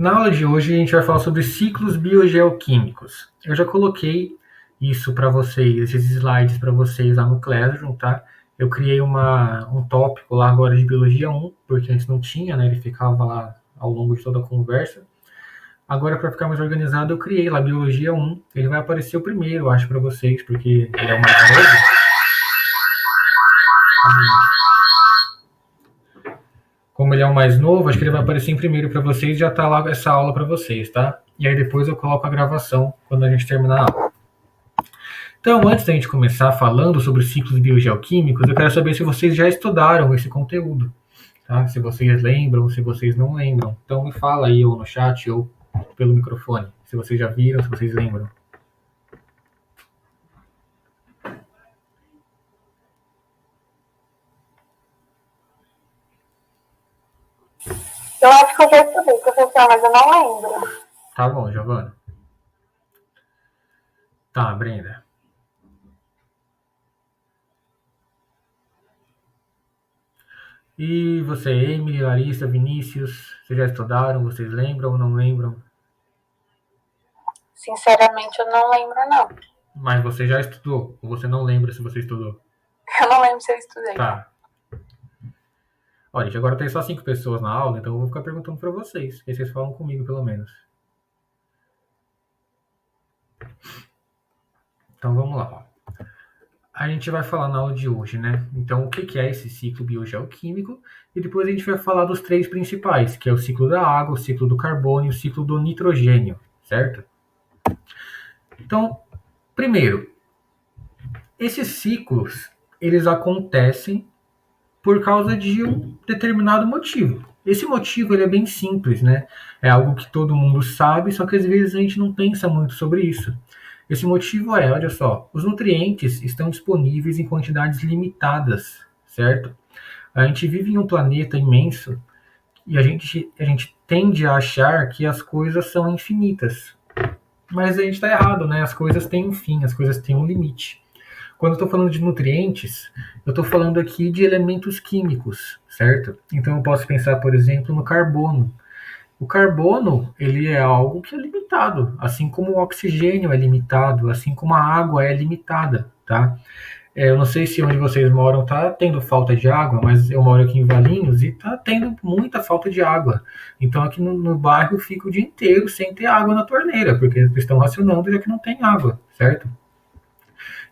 Na aula de hoje a gente vai falar sobre ciclos biogeoquímicos. Eu já coloquei isso para vocês, esses slides para vocês lá no Classroom, tá? Eu criei um tópico lá agora de Biologia 1, porque antes não tinha, né? Ele ficava lá ao longo de toda a conversa. Agora, para ficar mais organizado, eu criei lá Biologia 1. Ele vai aparecer o primeiro, eu acho, para vocês, porque ele é o mais novo. Como ele é o mais novo, acho que ele vai aparecer em primeiro para vocês e já tá lá essa aula para vocês, tá? E aí depois eu coloco a gravação quando a gente terminar a aula. Então, antes da gente começar falando sobre ciclos biogeoquímicos, eu quero saber se vocês já estudaram esse conteúdo, tá? Se vocês lembram, se vocês não lembram. Então me fala aí, ou no chat, ou pelo microfone, se vocês já viram, se vocês lembram. Eu acho que eu já estudei, professor, mas eu não lembro. Tá bom, Giovana. Tá, Brenda. E você, Emily, Larissa, Vinícius, vocês já estudaram? Vocês lembram ou não lembram? Sinceramente, eu não lembro, não. Mas você já estudou? Ou você não lembra se você estudou? Eu não lembro se eu estudei. Tá. Olha, gente, agora tem só 5 pessoas na aula, então eu vou ficar perguntando para vocês. E vocês falam comigo, pelo menos. Então vamos lá. A gente vai falar na aula de hoje, né? Então, o que é esse ciclo biogeoquímico? E depois a gente vai falar dos 3 principais, que é o ciclo da água, o ciclo do carbono e o ciclo do nitrogênio, certo? Então, primeiro, esses ciclos, eles acontecem por causa de um determinado motivo. Esse motivo ele é bem simples, né? É algo que todo mundo sabe, só que às vezes a gente não pensa muito sobre isso. Esse motivo é, olha só, os nutrientes estão disponíveis em quantidades limitadas, certo? A gente vive em um planeta imenso e a gente tende a achar que as coisas são infinitas. Mas a gente está errado, né? As coisas têm um fim, as coisas têm um limite. Quando eu estou falando de nutrientes, eu estou falando aqui de elementos químicos, certo? Então eu posso pensar, por exemplo, no carbono. O carbono, ele é algo que é limitado, assim como o oxigênio é limitado, assim como a água é limitada, tá? Eu não sei se onde vocês moram tá tendo falta de água, mas eu moro aqui em Valinhos e tá tendo muita falta de água. Então aqui no bairro fica o dia inteiro sem ter água na torneira, porque eles estão racionando já que não tem água, certo?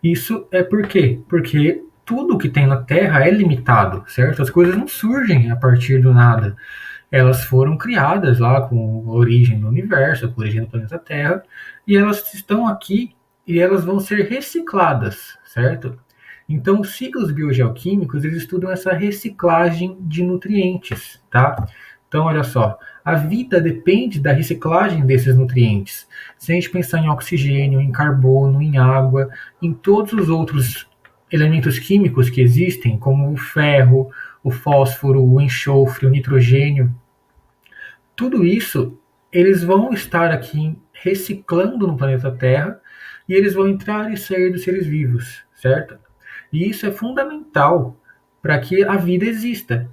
Isso é por quê? Porque tudo que tem na Terra é limitado, certo? As coisas não surgem a partir do nada. Elas foram criadas lá com a origem do universo, com a origem do planeta Terra, e elas estão aqui e elas vão ser recicladas, certo? Então, os ciclos biogeoquímicos, eles estudam essa reciclagem de nutrientes, tá? Então, olha só, a vida depende da reciclagem desses nutrientes. Se a gente pensar em oxigênio, em carbono, em água, em todos os outros elementos químicos que existem, como o ferro, o fósforo, o enxofre, o nitrogênio, tudo isso, eles vão estar aqui reciclando no planeta Terra e eles vão entrar e sair dos seres vivos, certo? E isso é fundamental para que a vida exista.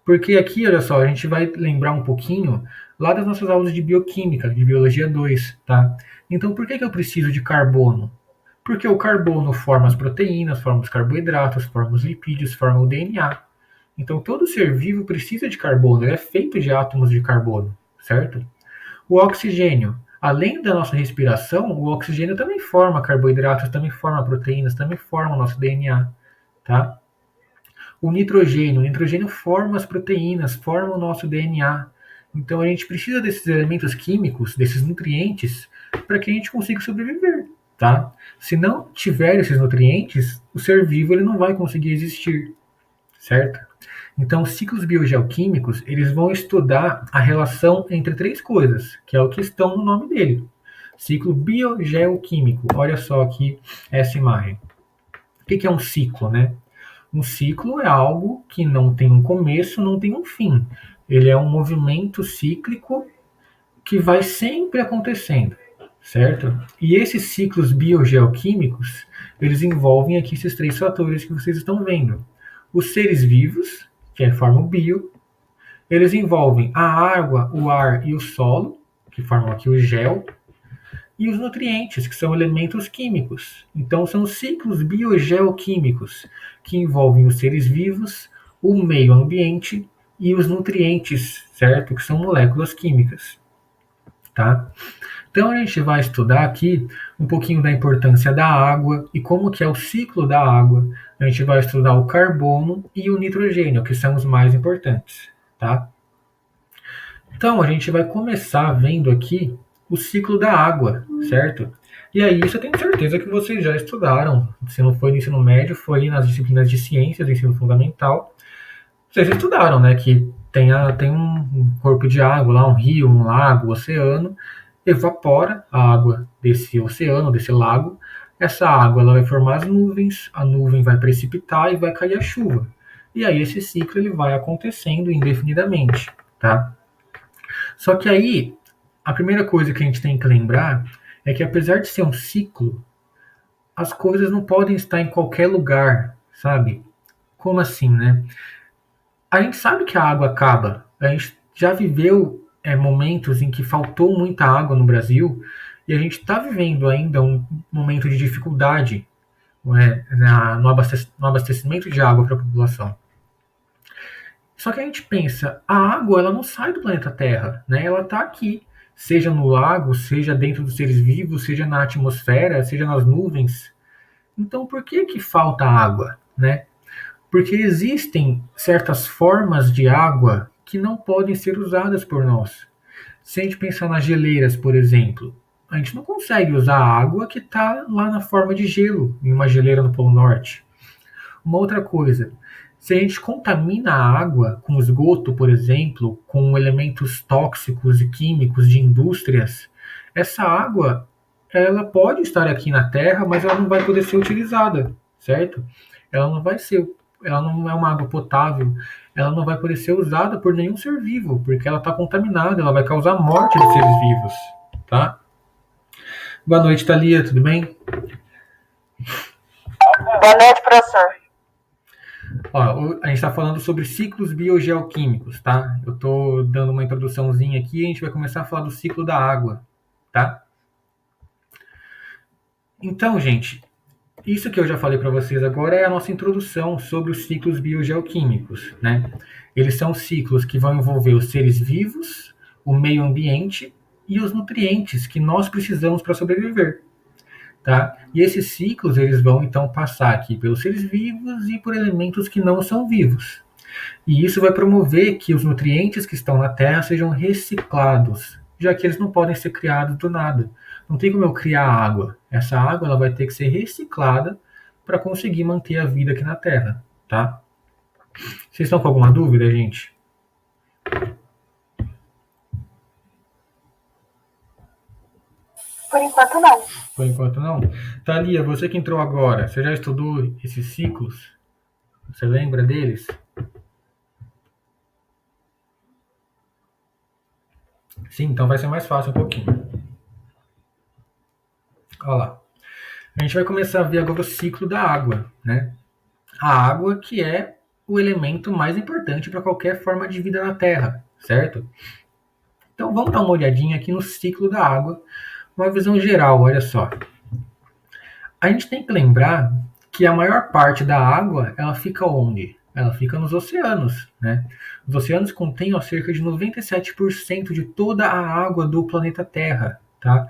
Porque aqui, olha só, a gente vai lembrar um pouquinho lá das nossas aulas de bioquímica, de biologia 2, tá? Então, por que eu preciso de carbono? Porque o carbono forma as proteínas, forma os carboidratos, forma os lipídios, forma o DNA. Então, todo ser vivo precisa de carbono, ele é feito de átomos de carbono, certo? O oxigênio, além da nossa respiração, o oxigênio também forma carboidratos, também forma proteínas, também forma o nosso DNA, tá? O nitrogênio forma as proteínas, forma o nosso DNA. Então a gente precisa desses elementos químicos, desses nutrientes, para que a gente consiga sobreviver, tá? Se não tiver esses nutrientes, o ser vivo ele não vai conseguir existir, certo? Então, os ciclos biogeoquímicos, eles vão estudar a relação entre 3 coisas, que é o que estão no nome dele. Ciclo biogeoquímico. Olha só aqui essa imagem. O que é um ciclo, né? Um ciclo é algo que não tem um começo, não tem um fim. Ele é um movimento cíclico que vai sempre acontecendo, certo? E esses ciclos biogeoquímicos, eles envolvem aqui esses 3 fatores que vocês estão vendo. Os seres vivos, que é a forma bio, eles envolvem a água, o ar e o solo, que formam aqui o gel, e os nutrientes, que são elementos químicos. Então, são ciclos biogeoquímicos, que envolvem os seres vivos, o meio ambiente e os nutrientes, certo? Que são moléculas químicas, tá? Então, a gente vai estudar aqui um pouquinho da importância da água e como que é o ciclo da água. A gente vai estudar o carbono e o nitrogênio, que são os mais importantes, tá? Então, a gente vai começar vendo aqui o ciclo da água, certo? E aí, isso eu tenho certeza que vocês já estudaram. Se não foi no ensino médio, foi nas disciplinas de ciências do ensino fundamental. Vocês estudaram, né? Que tem um corpo de água lá, um rio, um lago, um oceano, evapora a água desse oceano, desse lago. Essa água ela vai formar as nuvens, a nuvem vai precipitar e vai cair a chuva. E aí esse ciclo ele vai acontecendo indefinidamente, tá? Só que aí, a primeira coisa que a gente tem que lembrar é que apesar de ser um ciclo, as coisas não podem estar em qualquer lugar, sabe? Como assim, né? A gente sabe que a água acaba. A gente já viveu momentos em que faltou muita água no Brasil e a gente está vivendo ainda um momento de dificuldade, não é, no abastecimento de água para a população. Só que a gente pensa, a água ela não sai do planeta Terra, né? Ela está aqui, seja no lago, seja dentro dos seres vivos, seja na atmosfera, seja nas nuvens. Então por que que falta água, né? Porque existem certas formas de água que não podem ser usadas por nós. Se a gente pensar nas geleiras, por exemplo, a gente não consegue usar a água que está lá na forma de gelo, em uma geleira no Polo Norte. Uma outra coisa, se a gente contamina a água com esgoto, por exemplo, com elementos tóxicos e químicos de indústrias, essa água ela pode estar aqui na Terra, mas ela não vai poder ser utilizada, certo? Ela não vai ser, ela não é uma água potável, ela não vai poder ser usada por nenhum ser vivo, porque ela está contaminada, ela vai causar morte dos seres vivos, tá? Boa noite, Thalia, tudo bem? Boa noite, professor. Ó, a gente está falando sobre ciclos biogeoquímicos, tá? Eu estou dando uma introduçãozinha aqui e a gente vai começar a falar do ciclo da água, tá? Então, gente, isso que eu já falei para vocês agora é a nossa introdução sobre os ciclos biogeoquímicos, né? Eles são ciclos que vão envolver os seres vivos, o meio ambiente e os nutrientes que nós precisamos para sobreviver, tá? E esses ciclos eles vão então passar aqui pelos seres vivos e por elementos que não são vivos. E isso vai promover que os nutrientes que estão na Terra sejam reciclados, já que eles não podem ser criados do nada. Não tem como eu criar água. Essa água ela vai ter que ser reciclada para conseguir manter a vida aqui na Terra, tá? Vocês estão com alguma dúvida, gente? Por enquanto, não. Por enquanto não. Thalia, você que entrou agora, você já estudou esses ciclos? Você lembra deles? Sim, então vai ser mais fácil um pouquinho. Olha lá. A gente vai começar a ver agora o ciclo da água, né? A água que é o elemento mais importante para qualquer forma de vida na Terra, certo? Então vamos dar uma olhadinha aqui no ciclo da água, uma visão geral, olha só. A gente tem que lembrar que a maior parte da água, ela fica onde? Ela fica nos oceanos, né? Os oceanos contêm cerca de 97% de toda a água do planeta Terra, tá?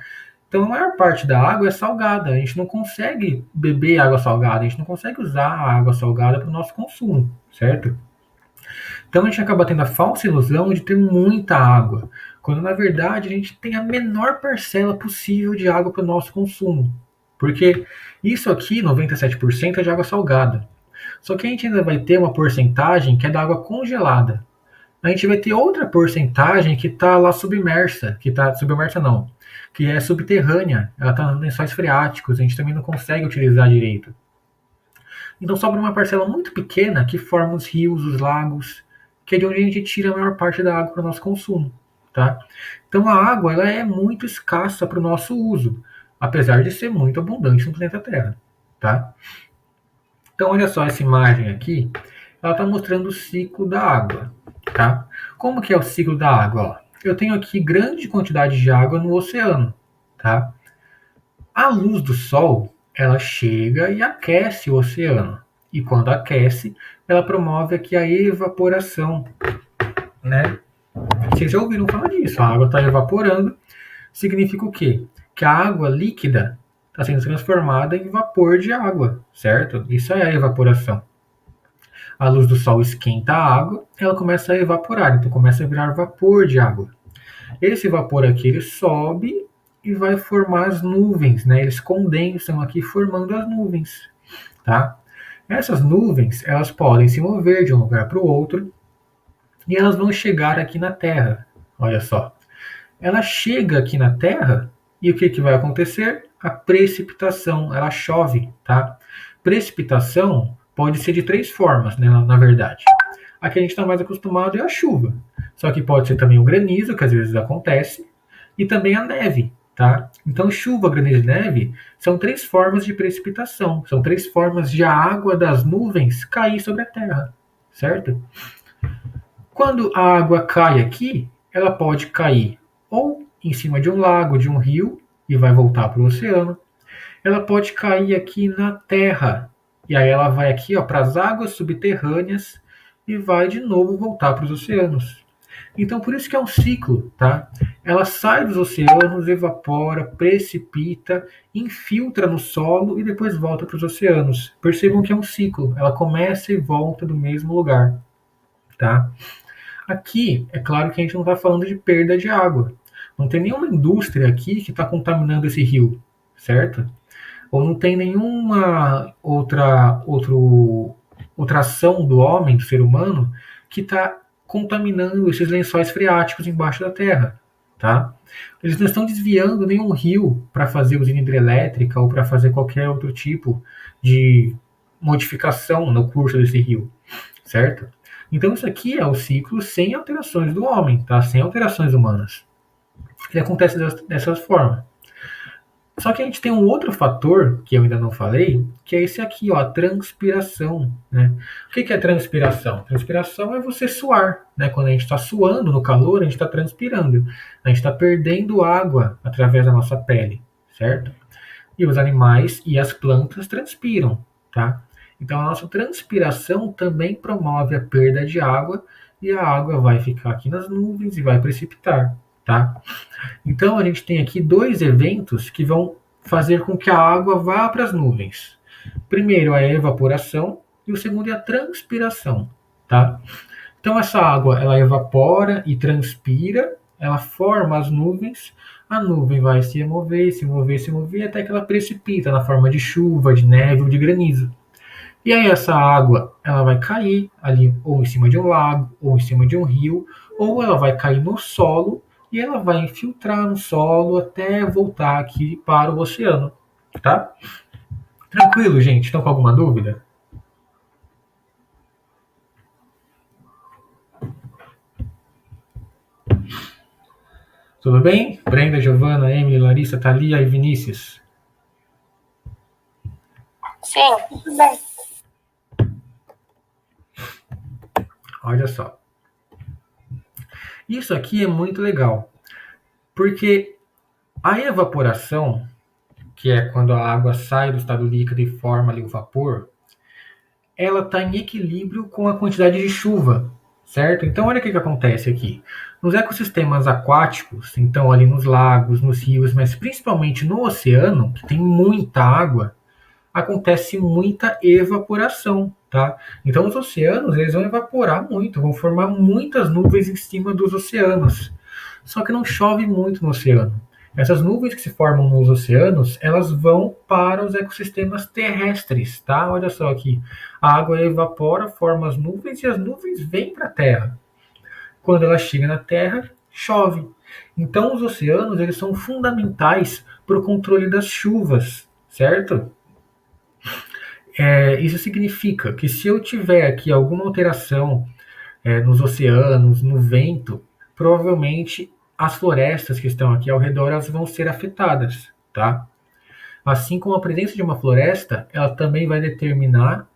Então a maior parte da água é salgada. A gente não consegue beber água salgada, a gente não consegue usar a água salgada para o nosso consumo, certo? Então a gente acaba tendo a falsa ilusão de ter muita água, quando na verdade a gente tem a menor parcela possível de água para o nosso consumo. Porque isso aqui, 97%, é de água salgada. Só que a gente ainda vai ter uma porcentagem que é da água congelada. A gente vai ter outra porcentagem que está lá submersa, que está submersa não, que é subterrânea, ela está nos lençóis freáticos, a gente também não consegue utilizar direito. Então sobra uma parcela muito pequena que forma os rios, os lagos, que é de onde a gente tira a maior parte da água para o nosso consumo, tá? Então a água ela é muito escassa para o nosso uso, apesar de ser muito abundante no planeta Terra, tá? Então olha só essa imagem aqui, ela está mostrando o ciclo da água, tá? Como que é o ciclo da água? Ó, eu tenho aqui grande quantidade de água no oceano, tá? A luz do sol, ela chega e aquece o oceano. E quando aquece, ela promove aqui a evaporação, né? Vocês já ouviram falar disso? A água está evaporando. Significa o quê? Que a água líquida está sendo transformada em vapor de água, certo? Isso é a evaporação. A luz do sol esquenta a água, ela começa a evaporar, então começa a virar vapor de água. Esse vapor aqui ele sobe e vai formar as nuvens, né? Eles condensam aqui formando as nuvens, tá? Essas nuvens, elas podem se mover de um lugar para o outro e elas vão chegar aqui na Terra. Olha só. Ela chega aqui na Terra e o que, que vai acontecer? A precipitação, ela chove, tá? Precipitação pode ser de três formas, né, na verdade. A que a gente está mais acostumado é a chuva. Só que pode ser também o granizo, que às vezes acontece, e também a neve, tá? Então, chuva, granizo e neve são três formas de precipitação. São três formas de a água das nuvens cair sobre a Terra, certo? Quando a água cai aqui, ela pode cair ou em cima de um lago, de um rio, e vai voltar para o oceano. Ela pode cair aqui na terra, e aí ela vai aqui para as águas subterrâneas e vai de novo voltar para os oceanos. Então, por isso que é um ciclo, tá? Ela sai dos oceanos, evapora, precipita, infiltra no solo e depois volta para os oceanos. Percebam que é um ciclo. Ela começa e volta do mesmo lugar, tá? Aqui, é claro que a gente não está falando de perda de água. Não tem nenhuma indústria aqui que está contaminando esse rio, certo? Ou não tem nenhuma outra ação do homem, do ser humano, que está contaminando esses lençóis freáticos embaixo da terra, tá? Eles não estão desviando nenhum rio para fazer usina hidrelétrica ou para fazer qualquer outro tipo de modificação no curso desse rio, certo? Então isso aqui é o ciclo sem alterações do homem, tá? Sem alterações humanas. Ele acontece dessa forma. Só que a gente tem um outro fator, que eu ainda não falei, que é esse aqui, ó, a transpiração, né? O que é transpiração? Transpiração é você suar, né? Quando a gente está suando no calor, a gente está transpirando. A gente está perdendo água através da nossa pele, certo? E os animais e as plantas transpiram, tá? Então a nossa transpiração também promove a perda de água e a água vai ficar aqui nas nuvens e vai precipitar, tá? Então a gente tem aqui dois eventos que vão fazer com que a água vá para as nuvens. Primeiro é a evaporação e o segundo é a transpiração, tá? Então essa água ela evapora e transpira, ela forma as nuvens, a nuvem vai se mover, se mover, se mover até que ela precipita na forma de chuva, de neve ou de granizo. E aí essa água ela vai cair ali ou em cima de um lago, ou em cima de um rio, ou ela vai cair no solo e ela vai infiltrar no solo até voltar aqui para o oceano, tá? Tranquilo, gente? Estão com alguma dúvida? Tudo bem? Brenda, Giovana, Emily, Larissa, Thalia e Vinícius? Sim, tudo bem. Olha só. Isso aqui é muito legal, porque a evaporação, que é quando a água sai do estado líquido e forma ali o vapor, ela está em equilíbrio com a quantidade de chuva, certo? Então olha o que acontece aqui. Nos ecossistemas aquáticos, então ali nos lagos, nos rios, mas principalmente no oceano, que tem muita água, acontece muita evaporação, tá? Então os oceanos eles vão evaporar muito, vão formar muitas nuvens em cima dos oceanos. Só que não chove muito no oceano. Essas nuvens que se formam nos oceanos, elas vão para os ecossistemas terrestres, tá? Olha só aqui. A água evapora, forma as nuvens e as nuvens vêm para a Terra. Quando ela chega na Terra, chove. Então os oceanos, eles são fundamentais para o controle das chuvas, certo? Isso significa que se eu tiver aqui alguma alteração nos oceanos, no vento, provavelmente as florestas que estão aqui ao redor elas vão ser afetadas, tá? Assim como a presença de uma floresta, ela também vai determinar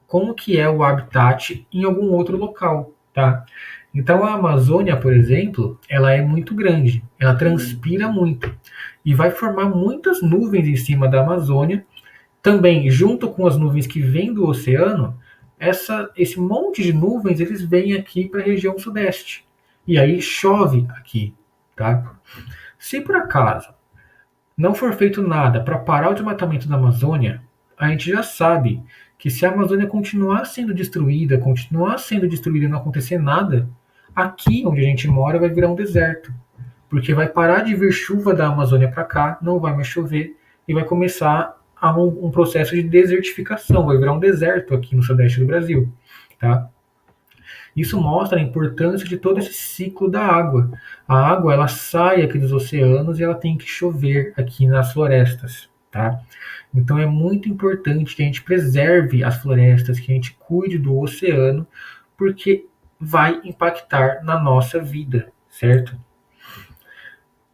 como que é o habitat em algum outro local, tá? Então a Amazônia, por exemplo, ela é muito grande, ela transpira muito e vai formar muitas nuvens em cima da Amazônia. Também, junto com as nuvens que vêm do oceano, esse monte de nuvens eles vêm aqui para a região sudeste. E aí chove aqui, tá? Se por acaso não for feito nada para parar o desmatamento da Amazônia, a gente já sabe que se a Amazônia continuar sendo destruída e não acontecer nada, aqui onde a gente mora vai virar um deserto. Porque vai parar de vir chuva da Amazônia para cá, não vai mais chover e vai começar um processo de desertificação, vai virar um deserto aqui no sudeste do Brasil, tá? Isso mostra a importância de todo esse ciclo da água. A água ela sai aqui dos oceanos e ela tem que chover aqui nas florestas, tá? Então é muito importante que a gente preserve as florestas, que a gente cuide do oceano, porque vai impactar na nossa vida, certo?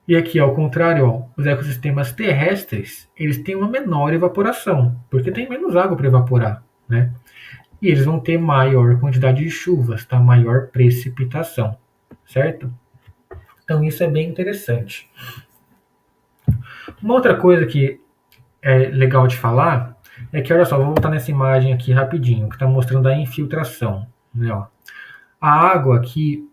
E aqui, ao contrário, ó, os ecossistemas terrestres, eles têm uma menor evaporação, porque tem menos água para evaporar, né? E eles vão ter maior quantidade de chuvas, tá? Maior precipitação, certo? Então isso é bem interessante. Uma outra coisa que é legal de falar é que, olha só, vou voltar nessa imagem aqui rapidinho, que está mostrando a infiltração, né? Ó. A água aqui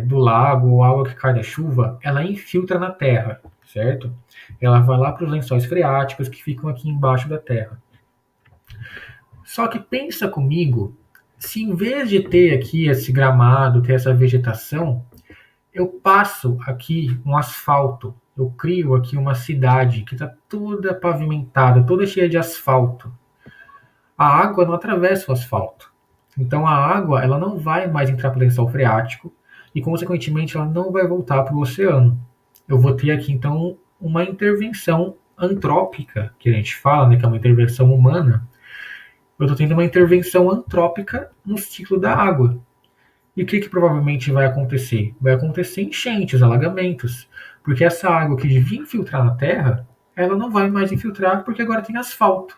do lago, ou a água que cai da chuva, ela infiltra na terra, certo? Ela vai lá para os lençóis freáticos que ficam aqui embaixo da terra. Só que pensa comigo, se em vez de ter aqui esse gramado, ter essa vegetação, eu passo aqui um asfalto, eu crio aqui uma cidade que está toda pavimentada, toda cheia de asfalto. A água não atravessa o asfalto. Então a água ela não vai mais entrar para o lençol freático e, consequentemente, ela não vai voltar para o oceano. Eu vou ter aqui, então, uma intervenção antrópica, que a gente fala, né, que é uma intervenção humana. Eu estou tendo uma intervenção antrópica no ciclo da água. E o que provavelmente vai acontecer? Vai acontecer enchentes, alagamentos. Porque essa água que devia infiltrar na terra, ela não vai mais infiltrar porque agora tem asfalto.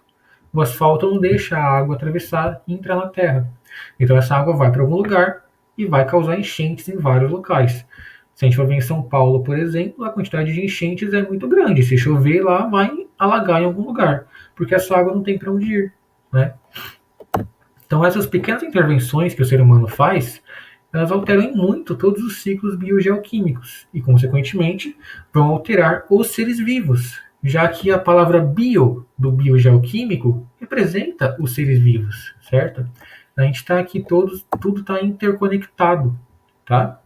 O asfalto não deixa a água atravessar e entrar na terra. Então essa água vai para algum lugar e vai causar enchentes em vários locais. Se a gente for ver em São Paulo, por exemplo, a quantidade de enchentes é muito grande. Se chover lá, vai alagar em algum lugar, porque essa água não tem para onde ir, né? Então essas pequenas intervenções que o ser humano faz, elas alteram muito todos os ciclos biogeoquímicos e, consequentemente, vão alterar os seres vivos, já que a palavra bio do biogeoquímico representa os seres vivos, certo? A gente está aqui tudo está interconectado, tá?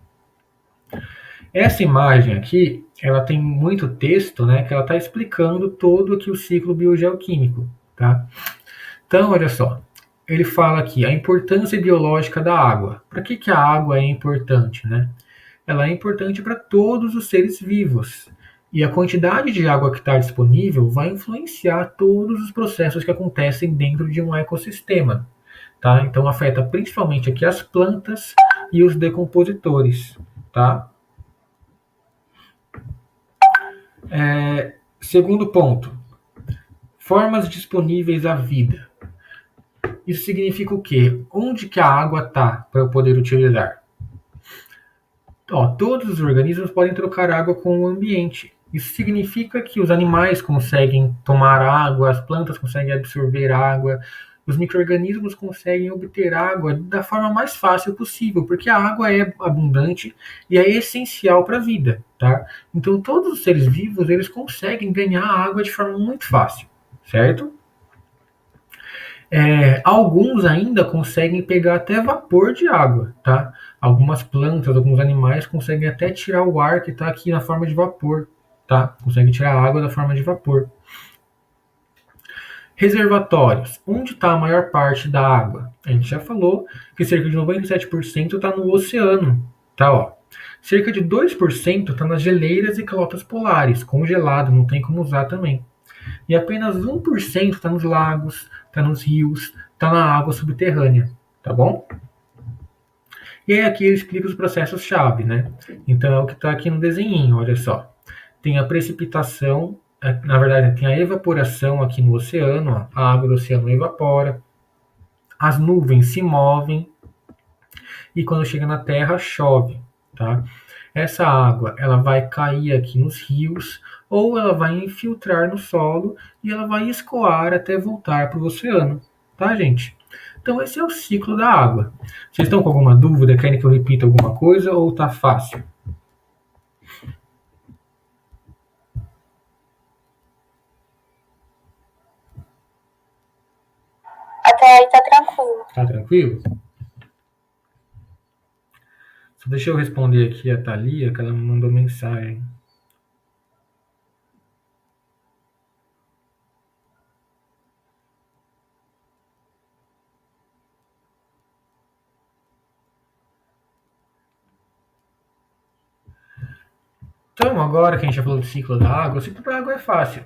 Essa imagem aqui, ela tem muito texto, né, que ela está explicando todo aqui o ciclo biogeoquímico, tá? Então, olha só, ele fala aqui a importância biológica da água. Para que a água é importante, né? Ela é importante para todos os seres vivos. E a quantidade de água que está disponível vai influenciar todos os processos que acontecem dentro de um ecossistema, tá? Então afeta principalmente aqui as plantas e os decompositores, tá? Segundo ponto, formas disponíveis à vida. Isso significa o quê? Onde que a água está para eu poder utilizar? Ó, todos os organismos podem trocar água com o ambiente. Isso significa que os animais conseguem tomar água, as plantas conseguem absorver água, os micro-organismos conseguem obter água da forma mais fácil possível, porque a água é abundante e é essencial para a vida, tá? Então todos os seres vivos, eles conseguem ganhar água de forma muito fácil, certo? Alguns ainda conseguem pegar até vapor de água, tá? Algumas plantas, alguns animais conseguem até tirar o ar que está aqui na forma de vapor, tá? Conseguem tirar a água da forma de vapor. Reservatórios. Onde está a maior parte da água? A gente já falou que cerca de 97% está no oceano, tá? Ó. Cerca de 2% está nas geleiras e calotas polares, congelado, não tem como usar também. E apenas 1% está nos lagos, está nos rios, está na água subterrânea, tá bom? E aí aqui eu explico os processos-chave, né? Então é o que está aqui no desenhinho, olha só. Tem a precipitação, na verdade tem a evaporação aqui no oceano, ó, a água do oceano evapora, as nuvens se movem, e quando chega na Terra chove, tá? Essa água, ela vai cair aqui nos rios ou ela vai infiltrar no solo e ela vai escoar até voltar para o oceano, tá, gente? Então esse é o ciclo da água. Vocês estão com alguma dúvida? Querem que eu repita alguma coisa ou tá fácil? Até aí tá tranquilo. Tá tranquilo? Só deixa eu responder aqui a Thalia, que ela me mandou mensagem. Então, agora que a gente já falou do ciclo da água, o ciclo da água é fácil.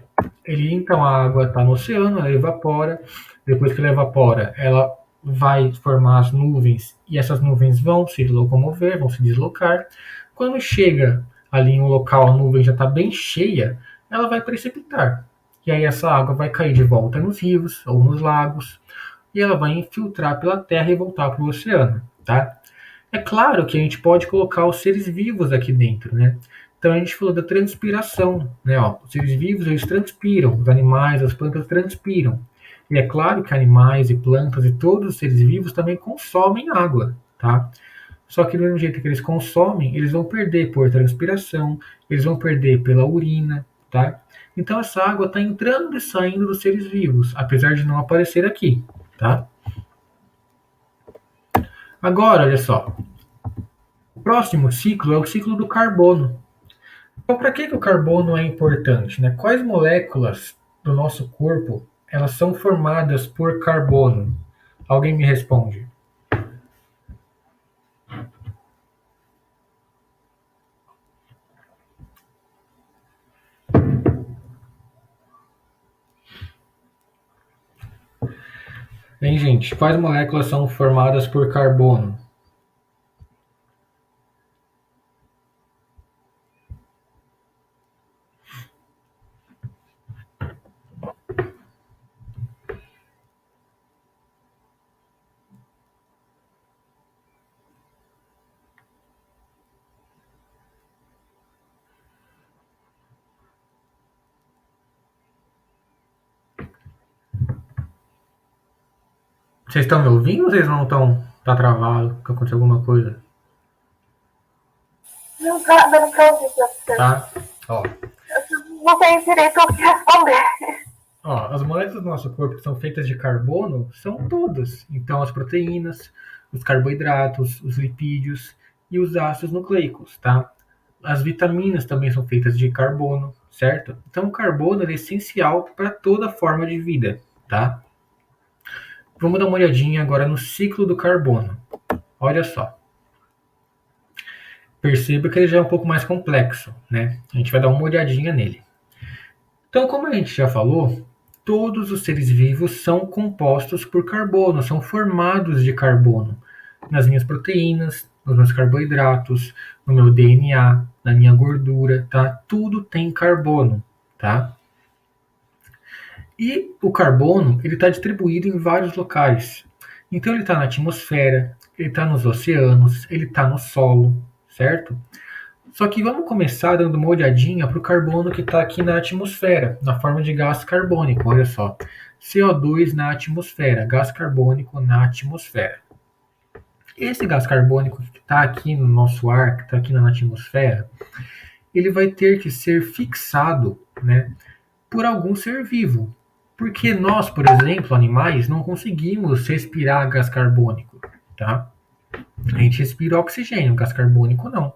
Então, a água está no oceano, ela evapora. Depois que ela evapora, ela vai formar as nuvens e essas nuvens vão se locomover, vão se deslocar. Quando chega ali em um local, a nuvem já está bem cheia, ela vai precipitar. E aí essa água vai cair de volta nos rios ou nos lagos e ela vai infiltrar pela terra e voltar para o oceano, tá? É claro que a gente pode colocar os seres vivos aqui dentro, né? Então a gente falou da transpiração, né? Ó, os seres vivos eles transpiram, os animais, as plantas transpiram. E é claro que animais e plantas e todos os seres vivos também consomem água, tá? Só que do mesmo jeito que eles consomem, eles vão perder por transpiração, eles vão perder pela urina, tá? Então essa água está entrando e saindo dos seres vivos, apesar de não aparecer aqui, tá? Agora, olha só, o próximo ciclo é o ciclo do carbono. Então, para que o carbono é importante, né? Quais moléculas do nosso corpo elas são formadas por carbono? Alguém me responde. Bem, gente, quais moléculas são formadas por carbono? Vocês estão me ouvindo ou vocês não estão? Tá travado? Que aconteceu alguma coisa? Não tá dando pra ouvir, professor. Tá? Ó. Não tenho direito ao que responder. Ó, as moléculas do nosso corpo que são feitas de carbono são todas. Então, as proteínas, os carboidratos, os lipídios e os ácidos nucleicos, tá? As vitaminas também são feitas de carbono, certo? Então, o carbono é essencial para toda forma de vida, tá? Vamos dar uma olhadinha agora no ciclo do carbono. Olha só. Perceba que ele já é um pouco mais complexo, né? A gente vai dar uma olhadinha nele. Então, como a gente já falou, todos os seres vivos são compostos por carbono, são formados de carbono. Nas minhas proteínas, nos meus carboidratos, no meu DNA, na minha gordura, tá? Tudo tem carbono, tá? E o carbono, ele está distribuído em vários locais. Então ele está na atmosfera, ele está nos oceanos, ele está no solo, certo? Só que vamos começar dando uma olhadinha para o carbono que está aqui na atmosfera, na forma de gás carbônico. Olha só, CO2 na atmosfera, gás carbônico na atmosfera. Esse gás carbônico que está aqui no nosso ar, que está aqui na atmosfera, ele vai ter que ser fixado, né, por algum ser vivo. Porque nós, por exemplo, animais, não conseguimos respirar gás carbônico, tá? A gente respira oxigênio, gás carbônico não.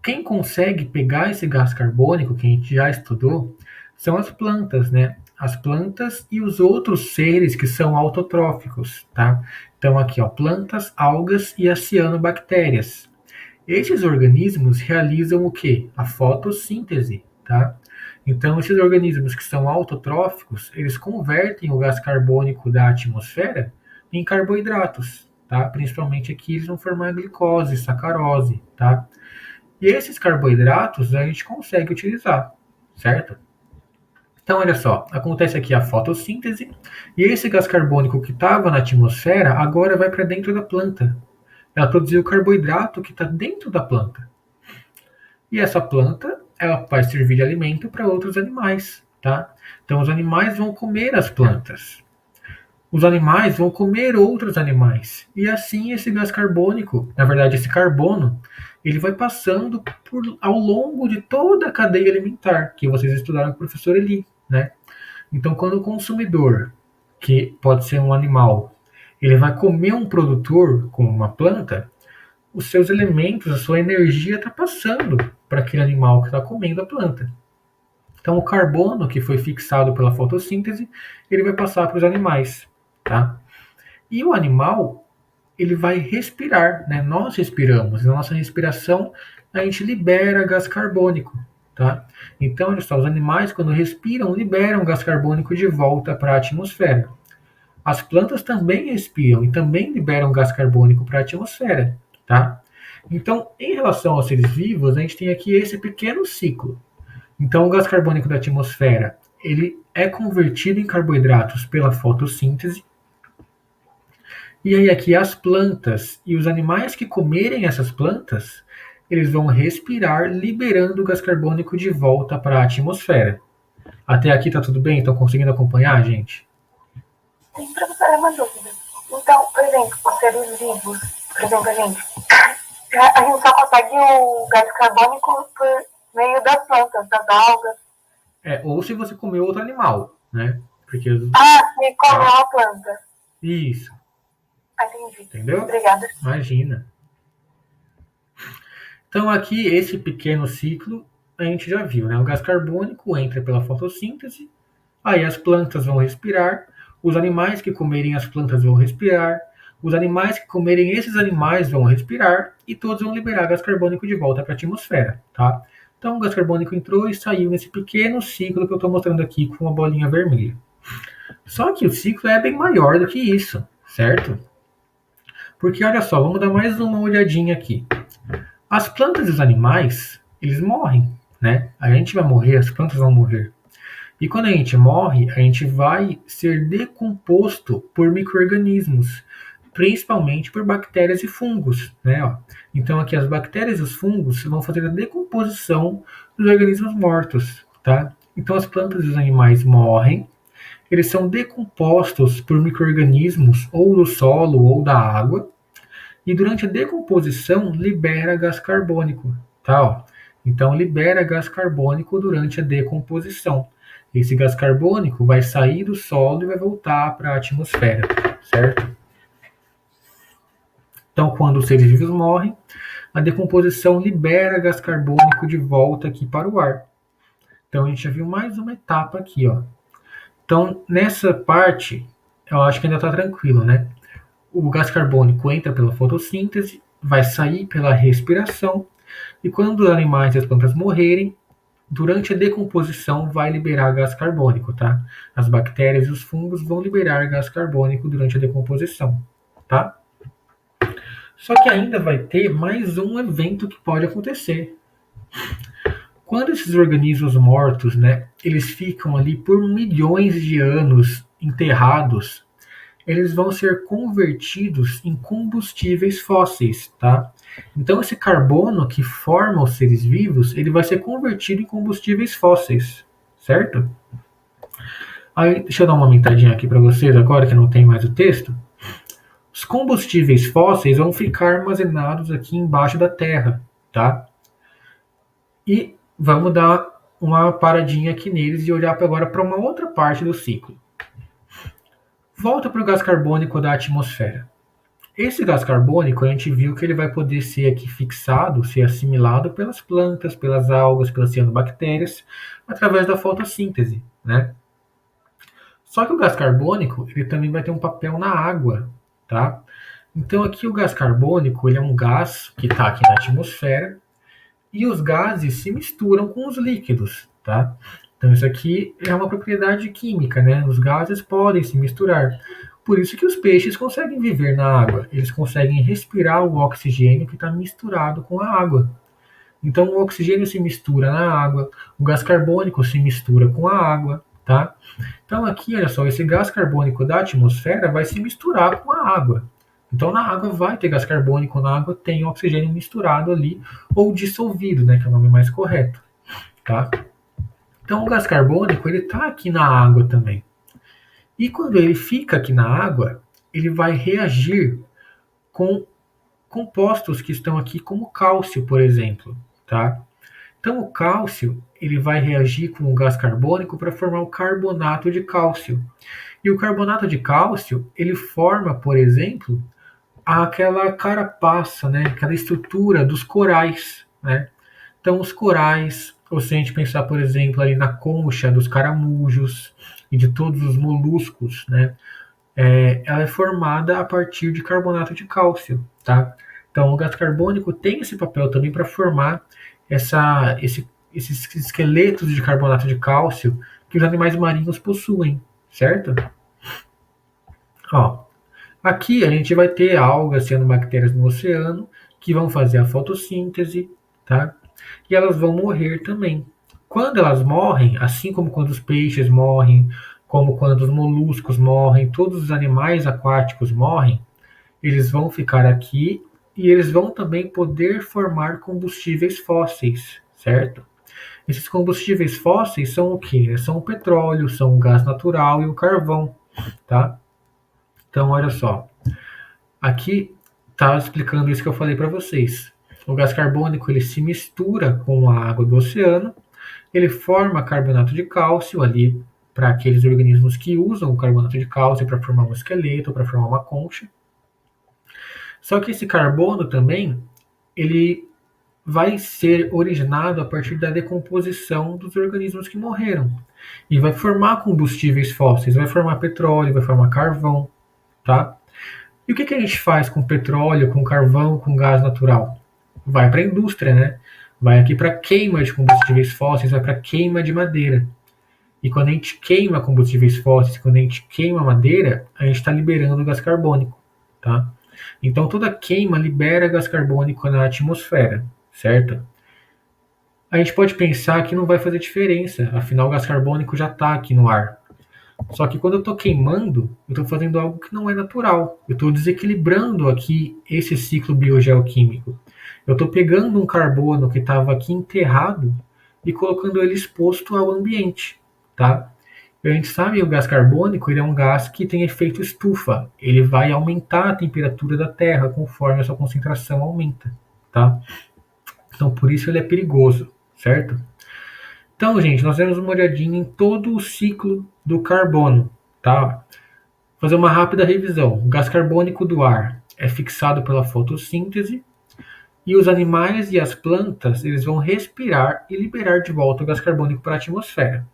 Quem consegue pegar esse gás carbônico, que a gente já estudou, são as plantas, né? As plantas e os outros seres que são autotróficos, tá? Então aqui, ó, plantas, algas e as cianobactérias. Esses organismos realizam o quê? A fotossíntese, tá? Então esses organismos que são autotróficos, eles convertem o gás carbônico da atmosfera em carboidratos, tá? Principalmente aqui eles vão formar glicose, sacarose, tá? E esses carboidratos a gente consegue utilizar, certo? Então, olha só, acontece aqui a fotossíntese e esse gás carbônico que estava na atmosfera agora vai para dentro da planta. ela produziu o carboidrato que está dentro da planta. E essa planta, ela vai servir de alimento para outros animais, tá? Então os animais vão comer as plantas. Os animais vão comer outros animais. E assim esse gás carbônico, na verdade esse carbono, ele vai passando ao longo de toda a cadeia alimentar, que vocês estudaram com o professor Eli, né? Então quando o consumidor, que pode ser um animal, ele vai comer um produtor, como uma planta, os seus elementos, a sua energia está passando para aquele animal que está comendo a planta. Então, o carbono que foi fixado pela fotossíntese, ele vai passar para os animais, tá? E o animal, ele vai respirar, né? Nós respiramos, na nossa respiração a gente libera gás carbônico, tá? Então, olha só, os animais quando respiram, liberam gás carbônico de volta para a atmosfera. As plantas também respiram e também liberam gás carbônico para a atmosfera, tá? Então, em relação aos seres vivos, a gente tem aqui esse pequeno ciclo. Então, o gás carbônico da atmosfera, ele é convertido em carboidratos pela fotossíntese. E aí aqui as plantas e os animais que comerem essas plantas, eles vão respirar, liberando o gás carbônico de volta para a atmosfera. Até aqui tá tudo bem? Estão conseguindo acompanhar, gente? Sim, professora, uma dúvida. Então, por exemplo, os seres vivos, por exemplo, a gente só consegue o gás carbônico por meio das plantas, das algas. Ou se você comer outro animal, né? Porque se comer uma planta. Isso. Entendi. Entendeu? Obrigada. Imagina. Então aqui esse pequeno ciclo a gente já viu, né? O gás carbônico entra pela fotossíntese, aí as plantas vão respirar, os animais que comerem as plantas vão respirar, os animais que comerem esses animais vão respirar e todos vão liberar gás carbônico de volta para a atmosfera, tá? Então o gás carbônico entrou e saiu nesse pequeno ciclo que eu estou mostrando aqui com uma bolinha vermelha. Só que o ciclo é bem maior do que isso, certo? Porque olha só, vamos dar mais uma olhadinha aqui. As plantas e os animais, eles morrem, né? A gente vai morrer, as plantas vão morrer. E quando a gente morre, a gente vai ser decomposto por micro-organismos, principalmente por bactérias e fungos, né? Ó. Então aqui as bactérias e os fungos vão fazer a decomposição dos organismos mortos, tá? Então as plantas e os animais morrem, eles são decompostos por micro-organismos ou do solo ou da água, e durante a decomposição libera gás carbônico, tá? Ó. Então libera gás carbônico durante a decomposição. Esse gás carbônico vai sair do solo e vai voltar para a atmosfera, certo? Então, quando os seres vivos morrem, a decomposição libera gás carbônico de volta aqui para o ar. Então, a gente já viu mais uma etapa aqui, ó. Então, nessa parte, eu acho que ainda está tranquilo, né? O gás carbônico entra pela fotossíntese, vai sair pela respiração, e quando os animais e as plantas morrerem, durante a decomposição vai liberar gás carbônico, tá? As bactérias e os fungos vão liberar gás carbônico durante a decomposição, tá? Só que ainda vai ter mais um evento que pode acontecer. Quando esses organismos mortos, né, eles ficam ali por milhões de anos enterrados, eles vão ser convertidos em combustíveis fósseis, tá? Então esse carbono que forma os seres vivos, ele vai ser convertido em combustíveis fósseis, certo? Aí, deixa eu dar uma aumentadinha aqui para vocês agora que não tem mais o texto. Os combustíveis fósseis vão ficar armazenados aqui embaixo da Terra, tá? E vamos dar uma paradinha aqui neles e olhar agora para uma outra parte do ciclo. Volta para o gás carbônico da atmosfera. Esse gás carbônico, a gente viu que ele vai poder ser aqui fixado, ser assimilado pelas plantas, pelas algas, pelas cianobactérias, através da fotossíntese, né? Só que o gás carbônico, ele também vai ter um papel na água, tá? Então aqui o gás carbônico, ele é um gás que está aqui na atmosfera, e os gases se misturam com os líquidos, tá? Então isso aqui é uma propriedade química, né? Os gases podem se misturar. Por isso que os peixes conseguem viver na água. Eles conseguem respirar o oxigênio que está misturado com a água. Então o oxigênio se mistura na água, o gás carbônico se mistura com a água, tá? Então aqui, olha só, esse gás carbônico da atmosfera vai se misturar com a água. Então, na água vai ter gás carbônico, na água tem oxigênio misturado ali, ou dissolvido, né, que é o nome mais correto, tá? Então, o gás carbônico, ele está aqui na água também. E quando ele fica aqui na água, ele vai reagir com compostos que estão aqui, como cálcio, por exemplo, tá? Então, o cálcio, ele vai reagir com o gás carbônico para formar o carbonato de cálcio. E o carbonato de cálcio, ele forma, por exemplo, aquela carapaça, né? Aquela estrutura dos corais, né? Então, os corais, ou se a gente pensar, por exemplo, ali na concha dos caramujos e de todos os moluscos, né? Ela é formada a partir de carbonato de cálcio, tá? Então, o gás carbônico tem esse papel também para formar esses esqueletos de carbonato de cálcio que os animais marinhos possuem, certo? Ó, aqui a gente vai ter algas, sendo bactérias no oceano, que vão fazer a fotossíntese, tá? E elas vão morrer também. Quando elas morrem, assim como quando os peixes morrem, como quando os moluscos morrem, todos os animais aquáticos morrem, eles vão ficar aqui e eles vão também poder formar combustíveis fósseis, certo? Esses combustíveis fósseis são o quê? São o petróleo, são o gás natural e o carvão, tá? Então, olha só. Aqui está explicando isso que eu falei para vocês. O gás carbônico ele se mistura com a água do oceano, ele forma carbonato de cálcio ali para aqueles organismos que usam o carbonato de cálcio para formar um esqueleto, para formar uma concha. Só que esse carbono também ele vai ser originado a partir da decomposição dos organismos que morreram e vai formar combustíveis fósseis, vai formar petróleo, vai formar carvão, tá? E o que, que a gente faz com petróleo, com carvão, com gás natural? Vai para a indústria, né? Vai aqui para queima de combustíveis fósseis, vai para queima de madeira. E quando a gente queima combustíveis fósseis, quando a gente queima madeira, a gente está liberando gás carbônico, tá? Então toda queima libera gás carbônico na atmosfera, certo? A gente pode pensar que não vai fazer diferença, afinal o gás carbônico já está aqui no ar. Só que quando eu estou queimando, eu estou fazendo algo que não é natural. Eu estou desequilibrando aqui esse ciclo biogeoquímico. Eu estou pegando um carbono que estava aqui enterrado e colocando ele exposto ao ambiente, tá? E a gente sabe que o gás carbônico ele é um gás que tem efeito estufa. Ele vai aumentar a temperatura da Terra conforme a sua concentração aumenta, tá? Então por isso ele é perigoso, certo? Então, gente, nós temos uma olhadinha em todo o ciclo do carbono, tá? Vou fazer uma rápida revisão. O gás carbônico do ar é fixado pela fotossíntese e os animais e as plantas eles vão respirar e liberar de volta o gás carbônico para a atmosfera.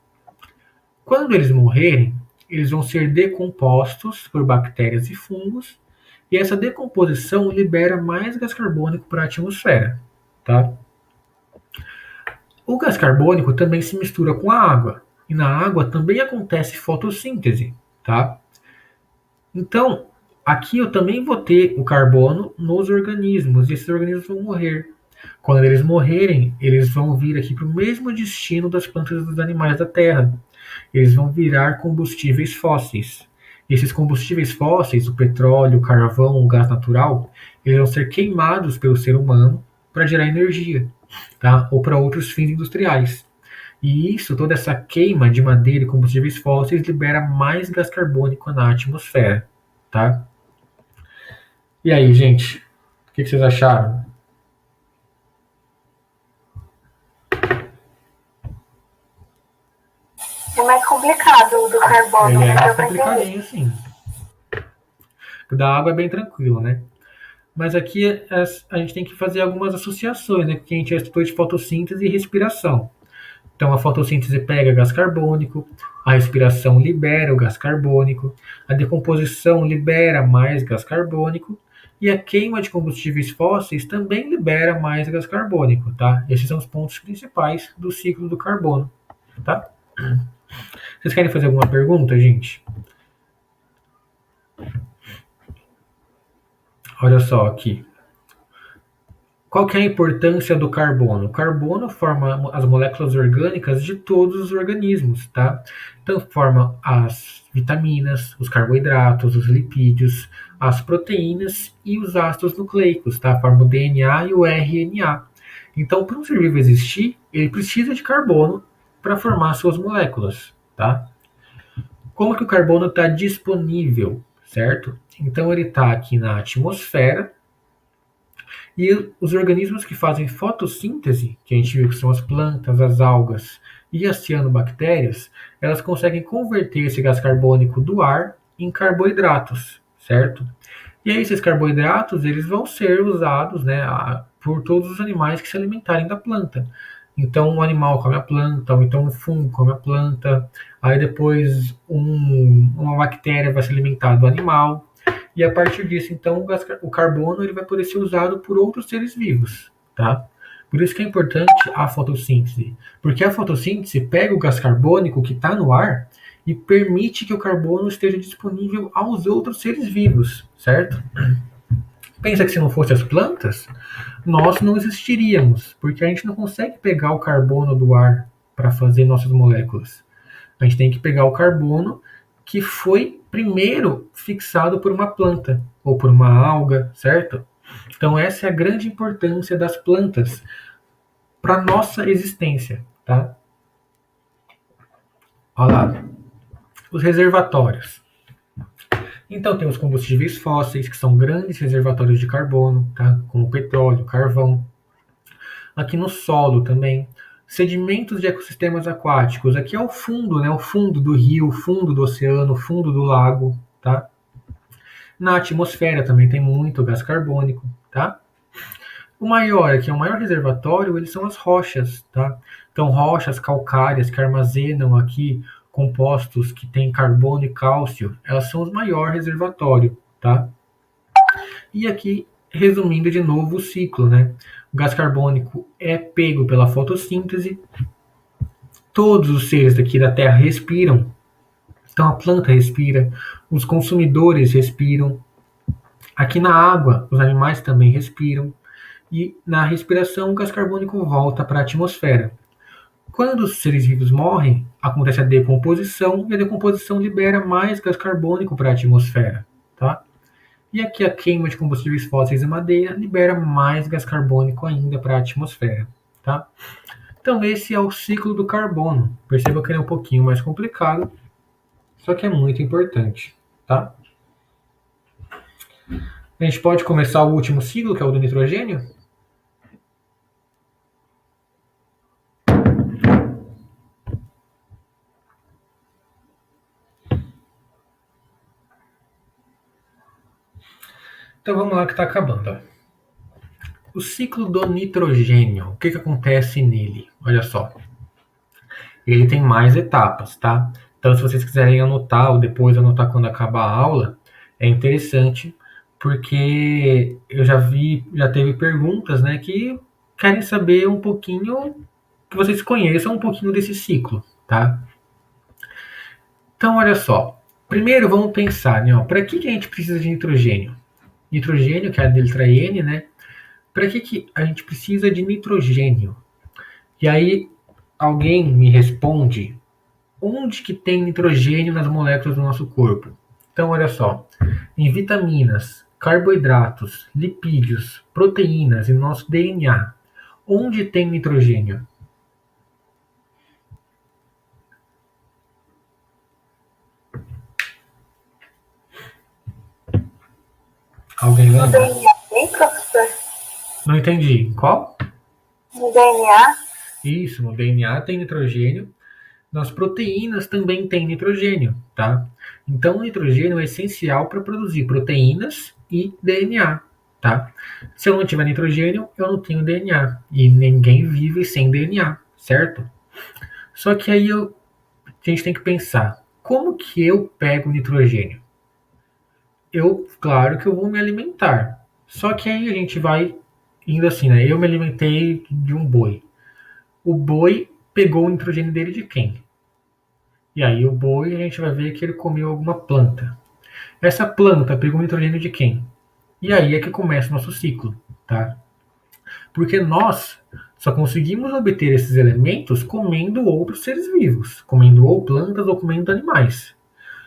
Quando eles morrerem, eles vão ser decompostos por bactérias e fungos e essa decomposição libera mais gás carbônico para a atmosfera, tá? O gás carbônico também se mistura com a água, e na água também acontece fotossíntese, tá? Então, aqui eu também vou ter o carbono nos organismos, e esses organismos vão morrer. Quando eles morrerem, eles vão vir aqui para o mesmo destino das plantas e dos animais da Terra. Eles vão virar combustíveis fósseis. E esses combustíveis fósseis, o petróleo, o carvão, o gás natural, eles vão ser queimados pelo ser humano para gerar energia, tá? Ou para outros fins industriais. E isso, toda essa queima de madeira e combustíveis fósseis libera mais gás carbônico na atmosfera, tá? E aí, gente, o que vocês acharam? É mais complicado o do carbono, Ele é mas mais deu pra entender. complicadinho, sim. O da água é bem tranquilo, né? Mas aqui a gente tem que fazer algumas associações, né? Porque a gente já estudou de fotossíntese e respiração. Então a fotossíntese pega gás carbônico, a respiração libera o gás carbônico, a decomposição libera mais gás carbônico e a queima de combustíveis fósseis também libera mais gás carbônico, tá? Esses são os pontos principais do ciclo do carbono, tá? Vocês querem fazer alguma pergunta, gente? Olha só aqui. Qual que é a importância do carbono? O carbono forma as moléculas orgânicas de todos os organismos, tá? Então forma as vitaminas, os carboidratos, os lipídios, as proteínas e os ácidos nucleicos, tá? Forma o DNA e o RNA. Então, para um ser vivo existir, ele precisa de carbono para formar suas moléculas, tá? Como que o carbono está disponível, certo? Então ele está aqui na atmosfera e os organismos que fazem fotossíntese, que a gente viu que são as plantas, as algas e as cianobactérias, elas conseguem converter esse gás carbônico do ar em carboidratos, certo? E aí esses carboidratos eles vão ser usados, né, por todos os animais que se alimentarem da planta. Então um animal come a planta, ou então um fungo come a planta, aí depois uma bactéria vai se alimentar do animal, e a partir disso, então, o carbono ele vai poder ser usado por outros seres vivos, tá? Por isso que é importante a fotossíntese, porque a fotossíntese pega o gás carbônico que está no ar e permite que o carbono esteja disponível aos outros seres vivos, certo? Pensa que se não fosse as plantas, nós não existiríamos, porque a gente não consegue pegar o carbono do ar para fazer nossas moléculas. A gente tem que pegar o carbono que foi primeiro fixado por uma planta ou por uma alga, certo? Então essa é a grande importância das plantas para nossa existência, tá? Olha lá, os reservatórios. Então tem os combustíveis fósseis, que são grandes reservatórios de carbono, tá? Como petróleo, carvão. Aqui no solo também, sedimentos de ecossistemas aquáticos. Aqui é o fundo, né? O fundo do rio, o fundo do oceano, o fundo do lago, tá? Na atmosfera também tem muito gás carbônico, tá? O maior, aqui é o maior reservatório, eles são as rochas, tá? Então, rochas calcárias que armazenam aqui compostos que têm carbono e cálcio, elas são os maiores reservatórios, tá? E aqui, resumindo de novo o ciclo, né? O gás carbônico é pego pela fotossíntese, todos os seres daqui da Terra respiram, então a planta respira, os consumidores respiram, aqui na água os animais também respiram, e na respiração o gás carbônico volta para a atmosfera. Quando os seres vivos morrem, acontece a decomposição e a decomposição libera mais gás carbônico para a atmosfera, tá? E aqui a queima de combustíveis fósseis e madeira libera mais gás carbônico ainda para a atmosfera, tá? Então esse é o ciclo do carbono. Perceba que ele é um pouquinho mais complicado, só que é muito importante, tá? A gente pode começar o último ciclo, que é o do nitrogênio? Então vamos lá que está acabando. Ó. O ciclo do nitrogênio, o que acontece nele? Olha só. Ele tem mais etapas, tá? Então se vocês quiserem anotar ou depois anotar quando acabar a aula, é interessante porque eu já teve perguntas, né, que querem saber um pouquinho, que vocês conheçam um pouquinho desse ciclo, tá? Então olha só. Primeiro vamos pensar, né, para que a gente precisa de nitrogênio? Nitrogênio, que é a letra N, né? Para que a gente precisa de nitrogênio? E aí alguém me responde onde que tem nitrogênio nas moléculas do nosso corpo. Então olha só, em vitaminas, carboidratos, lipídios, proteínas e nosso DNA, onde tem nitrogênio? Alguém No lembra? DNA, professor? Não entendi. Qual? No DNA? Isso, no DNA tem nitrogênio. Nas proteínas também tem nitrogênio, tá? Então o nitrogênio é essencial para produzir proteínas e DNA, tá? Se eu não tiver nitrogênio, eu não tenho DNA. E ninguém vive sem DNA, certo? Só que aí a gente tem que pensar, como que eu pego nitrogênio? Claro que eu vou me alimentar. Só que aí a gente vai indo assim, né? Eu me alimentei de um boi. O boi pegou o nitrogênio dele de quem? E aí o boi a gente vai ver que ele comeu alguma planta. Essa planta pegou o nitrogênio de quem? E aí é que começa o nosso ciclo, tá? Porque nós só conseguimos obter esses elementos comendo outros seres vivos, comendo ou plantas ou comendo animais.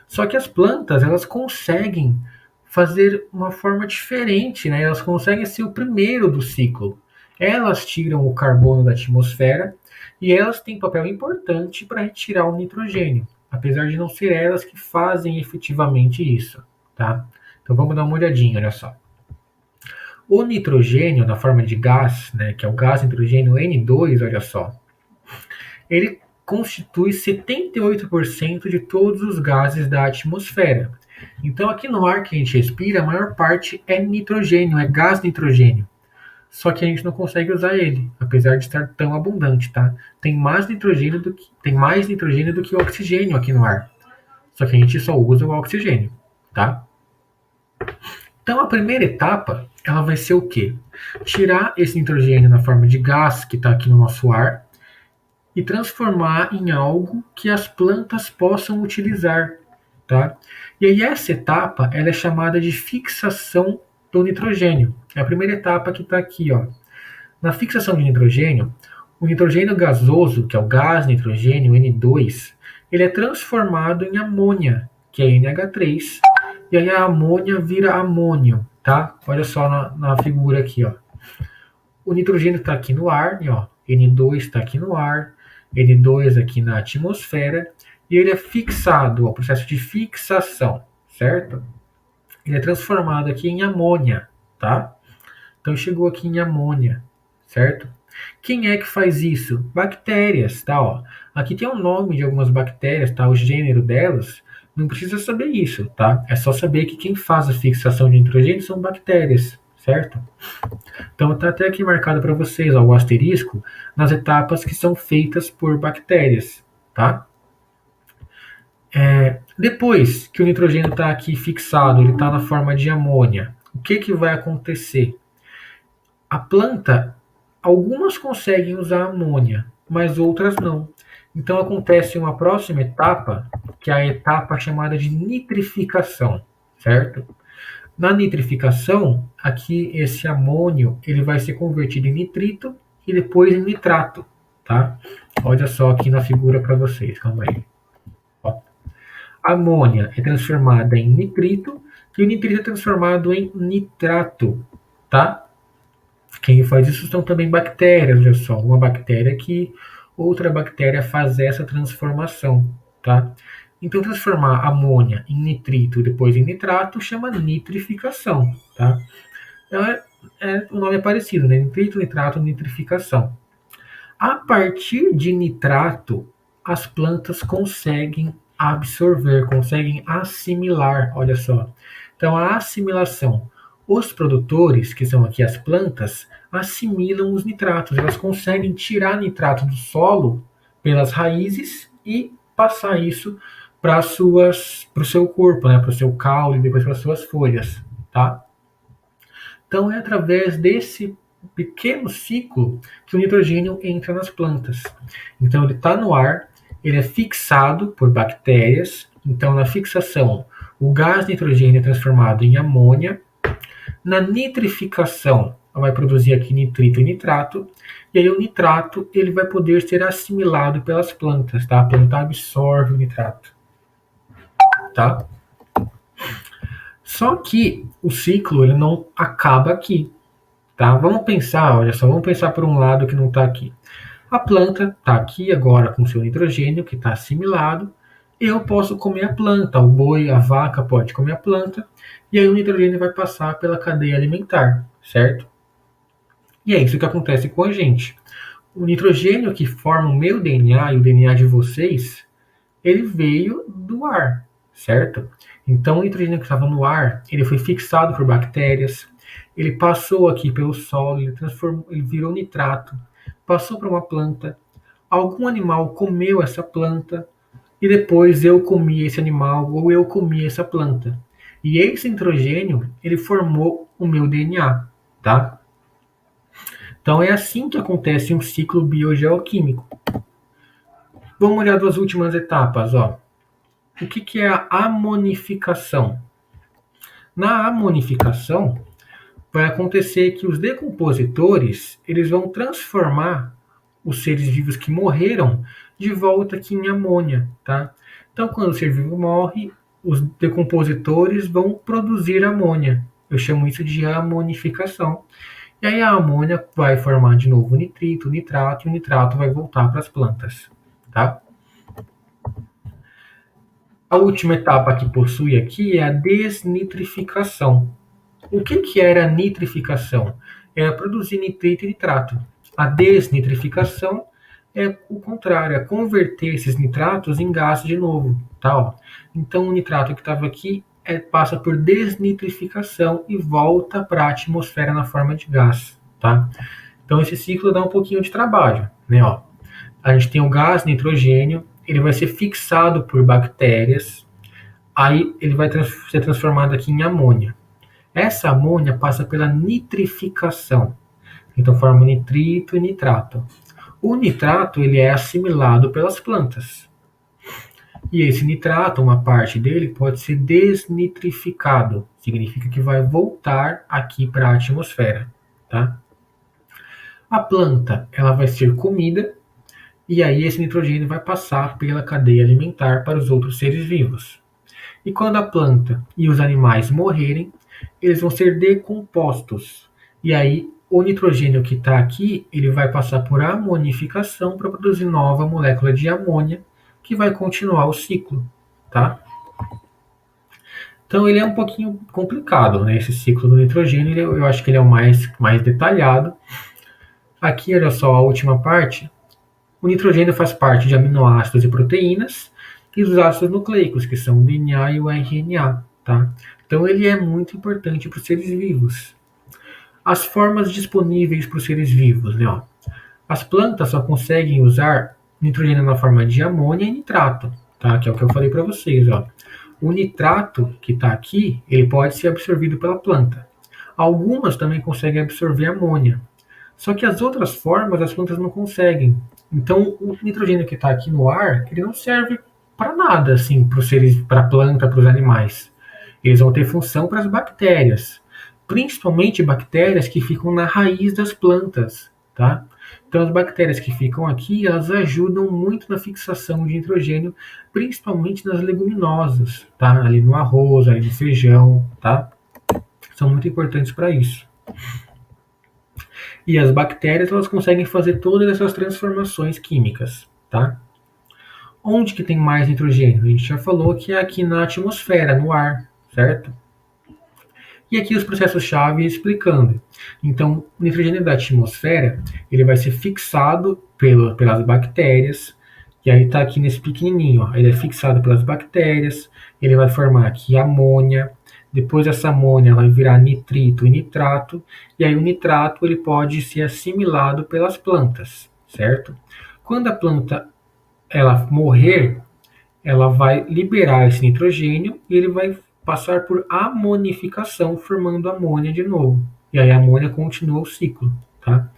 Só que as plantas, elas conseguem fazer uma forma diferente, né? Elas conseguem ser o primeiro do ciclo. Elas tiram o carbono da atmosfera e elas têm papel importante para retirar o nitrogênio, apesar de não ser elas que fazem efetivamente isso, tá? Então vamos dar uma olhadinha, olha só. O nitrogênio, na forma de gás, né, que é o gás nitrogênio N2, olha só, ele constitui 78% de todos os gases da atmosfera. Então, aqui no ar que a gente respira, a maior parte é nitrogênio, é gás nitrogênio. Só que a gente não consegue usar ele, apesar de estar tão abundante, tá? Tem mais nitrogênio do que oxigênio aqui no ar. Só que a gente só usa o oxigênio, tá? Então, a primeira etapa, ela vai ser o quê? Tirar esse nitrogênio na forma de gás que está aqui no nosso ar e transformar em algo que as plantas possam utilizar, tá? E aí essa etapa, ela é chamada de fixação do nitrogênio. É a primeira etapa que está aqui, ó. Na fixação de nitrogênio, o nitrogênio gasoso, que é o gás nitrogênio N2, ele é transformado em amônia, que é NH3, e aí a amônia vira amônio, tá? Olha só na figura aqui, ó. O nitrogênio está aqui no ar, ó. N2 está aqui no ar, N2 aqui na atmosfera, e ele é fixado, o processo de fixação, certo? Ele é transformado aqui em amônia, tá? Então chegou aqui em amônia, certo? Quem é que faz isso? Bactérias, tá? Ó. Aqui tem o nome de algumas bactérias, tá? O gênero delas. Não precisa saber isso, tá? É só saber que quem faz a fixação de nitrogênio são bactérias, certo? Então está até aqui marcado para vocês, ó, o asterisco, nas etapas que são feitas por bactérias, tá? Depois que o nitrogênio está aqui fixado, ele está na forma de amônia, o que vai acontecer? A planta, algumas conseguem usar amônia, mas outras não. Então acontece uma próxima etapa, que é a etapa chamada de nitrificação, certo? Na nitrificação, aqui esse amônio ele vai ser convertido em nitrito e depois em nitrato, tá? Olha só aqui na figura para vocês, calma aí. Ó. A amônia é transformada em nitrito e o nitrito é transformado em nitrato, tá? Quem faz isso são também bactérias, olha só, uma bactéria que outra bactéria faz essa transformação, tá? Então, transformar amônia em nitrito e depois em nitrato chama nitrificação, tá? Então, o nome é parecido, né? Nitrito, nitrato, nitrificação. A partir de nitrato, as plantas conseguem absorver, conseguem assimilar, olha só. Então, a assimilação. Os produtores, que são aqui as plantas, assimilam os nitratos. Elas conseguem tirar nitrato do solo pelas raízes e passar isso para o seu corpo, né? Para o seu caule e depois para as suas folhas, tá? Então é através desse pequeno ciclo que o nitrogênio entra nas plantas. Então ele está no ar, ele é fixado por bactérias. Então na fixação, o gás nitrogênio é transformado em amônia. Na nitrificação, vai produzir aqui nitrito e nitrato. E aí o nitrato ele vai poder ser assimilado pelas plantas, tá? A planta absorve o nitrato, tá? Só que o ciclo ele não acaba aqui, tá? Vamos pensar, olha só, vamos pensar por um lado que não está aqui. A planta está aqui agora com seu nitrogênio que está assimilado. Eu posso comer a planta, o boi, a vaca pode comer a planta, e aí o nitrogênio vai passar pela cadeia alimentar, certo? E é isso que acontece com a gente. O nitrogênio que forma o meu DNA e o DNA de vocês, ele veio do ar, certo? Então o nitrogênio que estava no ar, ele foi fixado por bactérias, ele passou aqui pelo solo, ele virou nitrato, passou para uma planta, algum animal comeu essa planta e depois eu comi esse animal ou eu comi essa planta. E esse nitrogênio, ele formou o meu DNA, tá? Então é assim que acontece um ciclo biogeoquímico. Vamos olhar as últimas etapas, ó. O que é a amonificação? Na amonificação, vai acontecer que os decompositores, eles vão transformar os seres vivos que morreram de volta aqui em amônia, tá? Então, quando o ser vivo morre, os decompositores vão produzir amônia. Eu chamo isso de amonificação. E aí a amônia vai formar de novo o nitrito, o nitrato, e o nitrato vai voltar para as plantas, tá? A última etapa que possui aqui é a desnitrificação. O que era a nitrificação? É produzir nitrito e nitrato. A desnitrificação é o contrário, é converter esses nitratos em gás de novo. Tá? Então o nitrato que estava aqui passa por desnitrificação e volta para a atmosfera na forma de gás. Tá? Então esse ciclo dá um pouquinho de trabalho. Né? Ó, a gente tem o gás nitrogênio, ele vai ser fixado por bactérias, aí ele vai ser transformado aqui em amônia. Essa amônia passa pela nitrificação, então forma nitrito e nitrato. O nitrato ele é assimilado pelas plantas. E esse nitrato, uma parte dele, pode ser desnitrificado, significa que vai voltar aqui para a atmosfera. Tá? A planta ela vai ser comida, e aí esse nitrogênio vai passar pela cadeia alimentar para os outros seres vivos. E quando a planta e os animais morrerem, eles vão ser decompostos. E aí o nitrogênio que está aqui, ele vai passar por amonificação para produzir nova molécula de amônia, que vai continuar o ciclo, tá? Então ele é um pouquinho complicado, né? Esse ciclo do nitrogênio, eu acho que ele é o mais detalhado. Aqui, olha só, a última parte. O nitrogênio faz parte de aminoácidos e proteínas e dos ácidos nucleicos, que são o DNA e o RNA, tá? Então ele é muito importante para os seres vivos. As formas disponíveis para os seres vivos, né? Ó. As plantas só conseguem usar nitrogênio na forma de amônia e nitrato, tá? Que é o que eu falei para vocês, ó. O nitrato que está aqui, ele pode ser absorvido pela planta. Algumas também conseguem absorver amônia. Só que as outras formas as plantas não conseguem. Então o nitrogênio que está aqui no ar, ele não serve para nada, assim, para a planta, para os animais. Eles vão ter função para as bactérias, principalmente bactérias que ficam na raiz das plantas, tá? Então as bactérias que ficam aqui, elas ajudam muito na fixação de nitrogênio, principalmente nas leguminosas, tá? Ali no arroz, ali no feijão, tá? São muito importantes para isso. E as bactérias, elas conseguem fazer todas essas transformações químicas, tá? Onde que tem mais nitrogênio? A gente já falou que é aqui na atmosfera, no ar, certo? E aqui os processos-chave explicando. Então, o nitrogênio da atmosfera, ele vai ser fixado pelas bactérias, e aí está aqui nesse pequenininho, ó. Ele é fixado pelas bactérias, ele vai formar aqui amônia, depois essa amônia vai virar nitrito e nitrato, e aí o nitrato ele pode ser assimilado pelas plantas, certo? Quando a planta ela morrer, ela vai liberar esse nitrogênio e ele vai passar por amonificação, formando amônia de novo. E aí a amônia continua o ciclo, tá?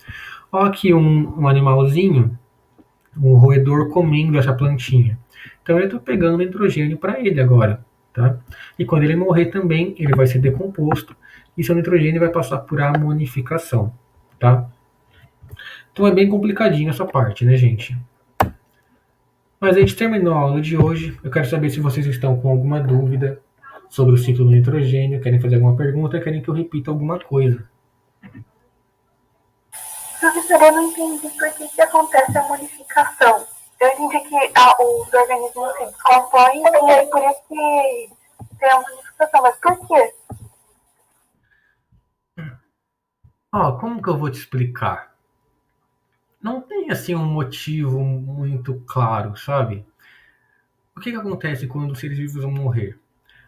Olha aqui um animalzinho, um roedor comendo essa plantinha. Então ele está pegando nitrogênio para ele agora, tá? E quando ele morrer também, ele vai ser decomposto e seu nitrogênio vai passar por amonificação, tá? Então é bem complicadinho essa parte, né, gente? Mas a gente terminou a aula de hoje. Eu quero saber se vocês estão com alguma dúvida sobre o ciclo do nitrogênio, querem fazer alguma pergunta, querem que eu repita alguma coisa. Professor, eu não entendi por que acontece a modificação. Eu entendi que os organismos se descompõem e aí por isso que tem a modificação, mas por quê? Como que eu vou te explicar? Não tem assim um motivo muito claro, sabe? O que acontece quando os seres vivos vão morrer?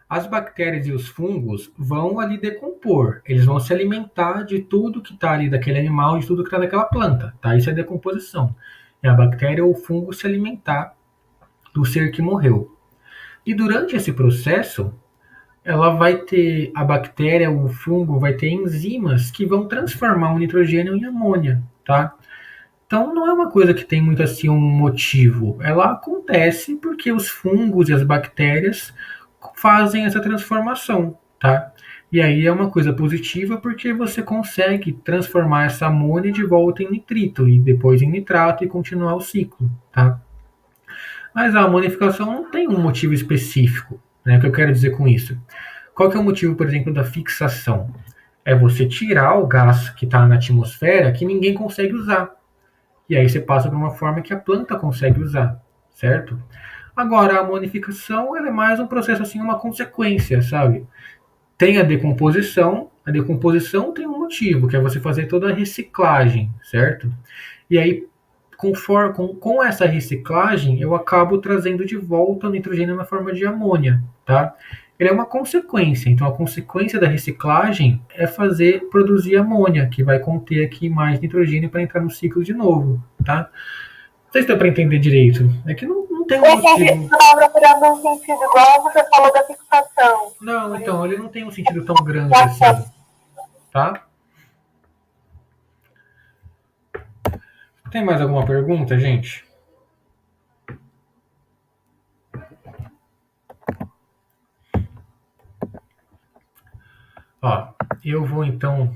As bactérias e os fungos vão ali decompor, eles vão se alimentar de tudo que está ali daquele animal, de tudo que está daquela planta, tá? Isso é decomposição. É a bactéria ou o fungo se alimentar do ser que morreu. E durante esse processo, a bactéria ou o fungo vai ter enzimas que vão transformar o nitrogênio em amônia, tá? Então não é uma coisa que tem muito assim um motivo. Ela acontece porque os fungos e as bactérias fazem essa transformação, tá? E aí é uma coisa positiva porque você consegue transformar essa amônia de volta em nitrito e depois em nitrato e continuar o ciclo, tá? Mas a amonificação não tem um motivo específico, né? O que eu quero dizer com isso? Qual que é o motivo, por exemplo, da fixação? É você tirar o gás que está na atmosfera que ninguém consegue usar. E aí você passa para uma forma que a planta consegue usar, certo? Agora, a amonificação ela é mais um processo assim, uma consequência, sabe? Tem a decomposição tem um motivo, que é você fazer toda a reciclagem, certo? E aí, com essa reciclagem, eu acabo trazendo de volta o nitrogênio na forma de amônia, tá? Ele é uma consequência, então a consequência da reciclagem é fazer produzir amônia, que vai conter aqui mais nitrogênio para entrar no ciclo de novo, tá? Não sei se dá para entender direito. É que não tem um Eu entendi. motivo. Você estava procurando um sentido igual você falou da fixação. Não, Por então, isso, ele não tem um sentido tão grande assim, tá? Tem mais alguma pergunta, gente? Ó, eu vou então